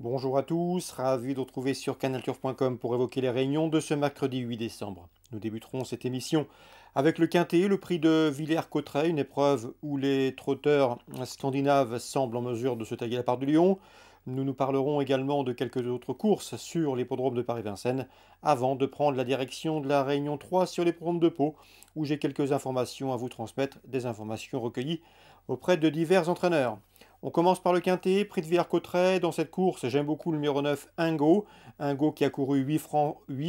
Bonjour à tous, ravi de vous retrouver sur canalturf.com pour évoquer les réunions de ce mercredi 8 décembre. Nous débuterons cette émission avec le Quintet, le prix de Villers-Cotterêts, une épreuve où les trotteurs scandinaves semblent en mesure de se tailler la part du lion. Nous parlerons également de quelques autres courses sur l'hippodrome de Paris-Vincennes avant de prendre la direction de la Réunion 3 sur l'hippodrome de Pau où j'ai quelques informations à vous transmettre, des informations recueillies auprès de divers entraîneurs. On commence par le Quintet, prix de Villers-Cotterêts. Dans cette course, j'aime beaucoup le numéro 9, Ingo. Ingo qui a couru 8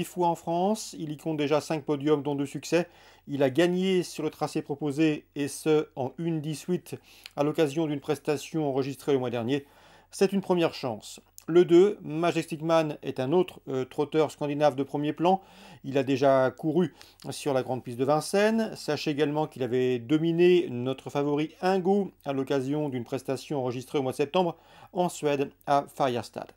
fois en France. Il y compte déjà 5 podiums, dont 2 succès. Il a gagné sur le tracé proposé, et ce, en 1,18 à l'occasion d'une prestation enregistrée le mois dernier. C'est une première chance. Le 2, Majestic Man, est un autre trotteur scandinave de premier plan. Il a déjà couru sur la grande piste de Vincennes. Sachez également qu'il avait dominé notre favori Ingo à l'occasion d'une prestation enregistrée au mois de septembre en Suède à Färjestad.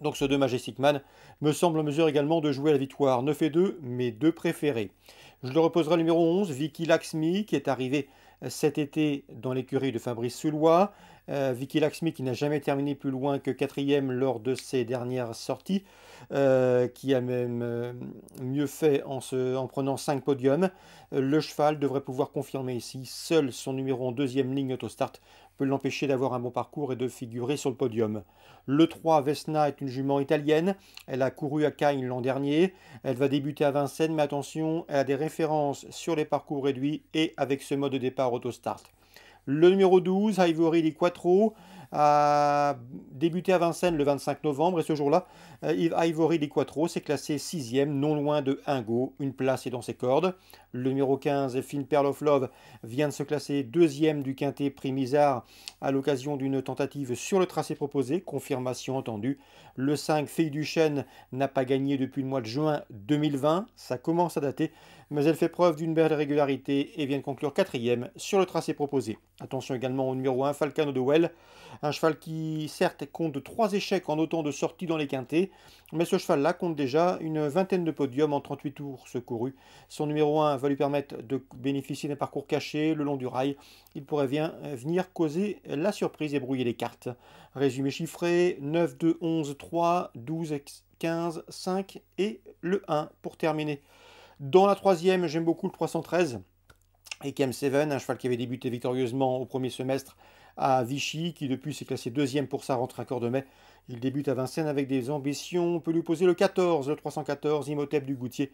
Donc ce 2 Majestic Man me semble en mesure également de jouer la victoire. 9 et 2, mes deux préférés. Je le reposerai le numéro 11, Vicky Laxmi, qui est arrivé cet été dans l'écurie de Fabrice Soulois. Vicky Laxmi qui n'a jamais terminé plus loin que 4e lors de ses dernières sorties, qui a même mieux fait en prenant 5 podiums. Le cheval devrait pouvoir confirmer ici. Seul son numéro en deuxième ligne autostart peut l'empêcher d'avoir un bon parcours et de figurer sur le podium. Le 3, Vesna, est une jument italienne. Elle a couru à Cagnes l'an dernier. Elle va débuter à Vincennes, mais attention, elle a des références sur les parcours réduits et avec ce mode de départ autostart. Le numéro 12, Ivory Di Quattro, a débuté à Vincennes le 25 novembre et ce jour-là, Ivory Di Quattro s'est classé 6e, non loin de Ingo. Une place est dans ses cordes. Le numéro 15, Fine Pearl of Love, vient de se classer 2e du Quintet Prix Misard à l'occasion d'une tentative sur le tracé proposé, confirmation entendue. Le 5, Fille du Chêne, n'a pas gagné depuis le mois de juin 2020, ça commence à dater, mais elle fait preuve d'une belle régularité et vient de conclure 4e sur le tracé proposé. Attention également au numéro 1, Falcano de Well, un cheval qui certes compte 3 échecs en autant de sorties dans les quintets, mais ce cheval-là compte déjà une vingtaine de podiums en 38 tours secourus. Son numéro 1 va lui permettre de bénéficier d'un parcours caché le long du rail. Il pourrait venir causer la surprise et brouiller les cartes. Résumé chiffré, 9, 2, 11, 3, 12, 15, 5 et le 1 pour terminer. Dans la troisième, j'aime beaucoup le 313. Et KM7, un cheval qui avait débuté victorieusement au premier semestre à Vichy, qui depuis s'est classé 2e pour sa rentrée à Cordemais. Il débute à Vincennes avec des ambitions. On peut lui poser le 14, le 314, Imhotep du Goutier,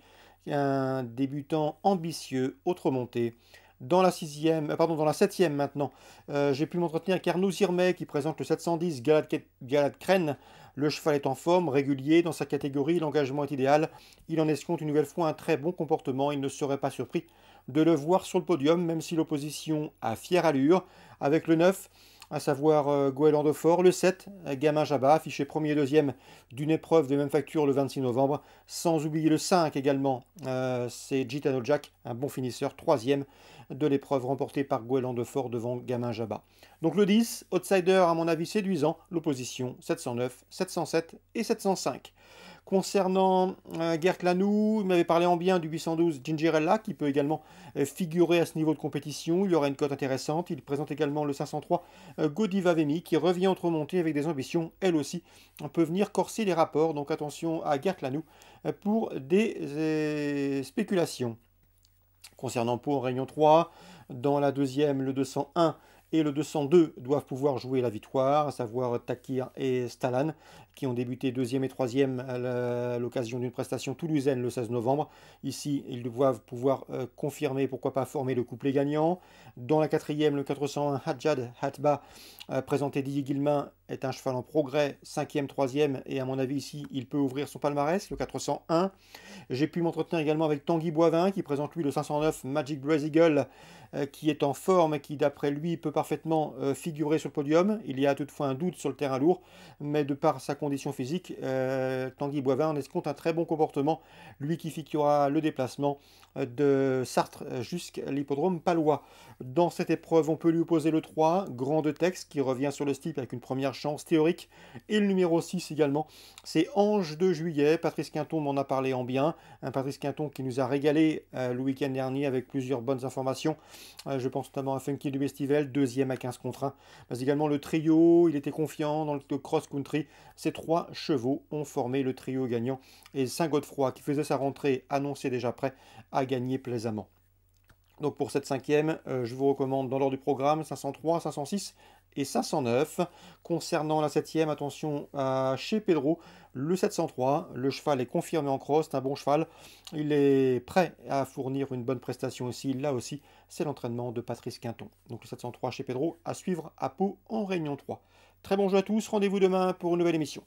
un débutant ambitieux, autre montée. Dans la dans la septième maintenant, j'ai pu m'entretenir avec Arnaud Zirmet qui présente le 710 Galad Crène. Le cheval est en forme, régulier dans sa catégorie, l'engagement est idéal. Il en escompte une nouvelle fois un très bon comportement. Il ne serait pas surpris de le voir sur le podium, même si l'opposition a fière allure. Avec le 9, à savoir Goéland de Fort, le 7, Gamin Jabba, affiché premier et deuxième d'une épreuve de même facture le 26 novembre, sans oublier le 5 également, c'est Gitano Jack, un bon finisseur, troisième de l'épreuve remportée par Goéland de Fort devant Gamin Jabba. Donc le 10, outsider à mon avis séduisant, l'opposition 709, 707 et 705. Concernant Gert Lanou, il m'avait parlé en bien du 812 Gingerella, qui peut également figurer à ce niveau de compétition. Il y aura une cote intéressante. Il présente également le 503 Godiva Vemi, qui revient en remontée avec des ambitions, elle aussi. On peut venir corser les rapports, donc attention à Gert Lanou pour des spéculations. Concernant Pau en Réunion 3, dans la deuxième, le 201 et le 202 doivent pouvoir jouer la victoire, à savoir Takir et Stalan, qui ont débuté deuxième et troisième à l'occasion d'une prestation toulousaine le 16 novembre. Ici, ils doivent pouvoir confirmer, pourquoi pas former le couplet gagnant. Dans la quatrième, le 401 Hadjad Hatba, présenté d'Iggy Guilmin, est un cheval en progrès, 5e, 3e, et à mon avis ici, il peut ouvrir son palmarès, le 401. J'ai pu m'entretenir également avec Tanguy Boivin, qui présente lui le 509 Magic Brass Eagle, qui est en forme et qui d'après lui peut parfaitement figurer sur le podium. Il y a toutefois un doute sur le terrain lourd, mais de par sa condition physique, Tanguy Boivin en escompte un très bon comportement, lui qui figurera le déplacement de Sartre jusqu'à l'hippodrome palois. Dans cette épreuve, on peut lui opposer le 3, Grand de Texte, qui revient sur le steep avec une première chance théorique, et le numéro 6 également, c'est Ange de Juillet. Patrice Quinton m'en a parlé en bien, un Patrice Quinton qui nous a régalé le week-end dernier avec plusieurs bonnes informations Je pense notamment à Funky du Bestival, deuxième à 15 contre 1. Mais également le trio, il était confiant dans le cross-country. Ces trois chevaux ont formé le trio gagnant. Et Saint-Godefroy, qui faisait sa rentrée, annoncé déjà prêt, a gagné plaisamment. Donc pour cette cinquième, je vous recommande dans l'ordre du programme 503, 506 et 509. Concernant la septième, attention à chez Pedro, le 703. Le cheval est confirmé en cross, c'est un bon cheval. Il est prêt à fournir une bonne prestation aussi. Là aussi, c'est l'entraînement de Patrice Quinton. Donc le 703 chez Pedro à suivre à Pau en Réunion 3. Très bon jeu à tous, rendez-vous demain pour une nouvelle émission.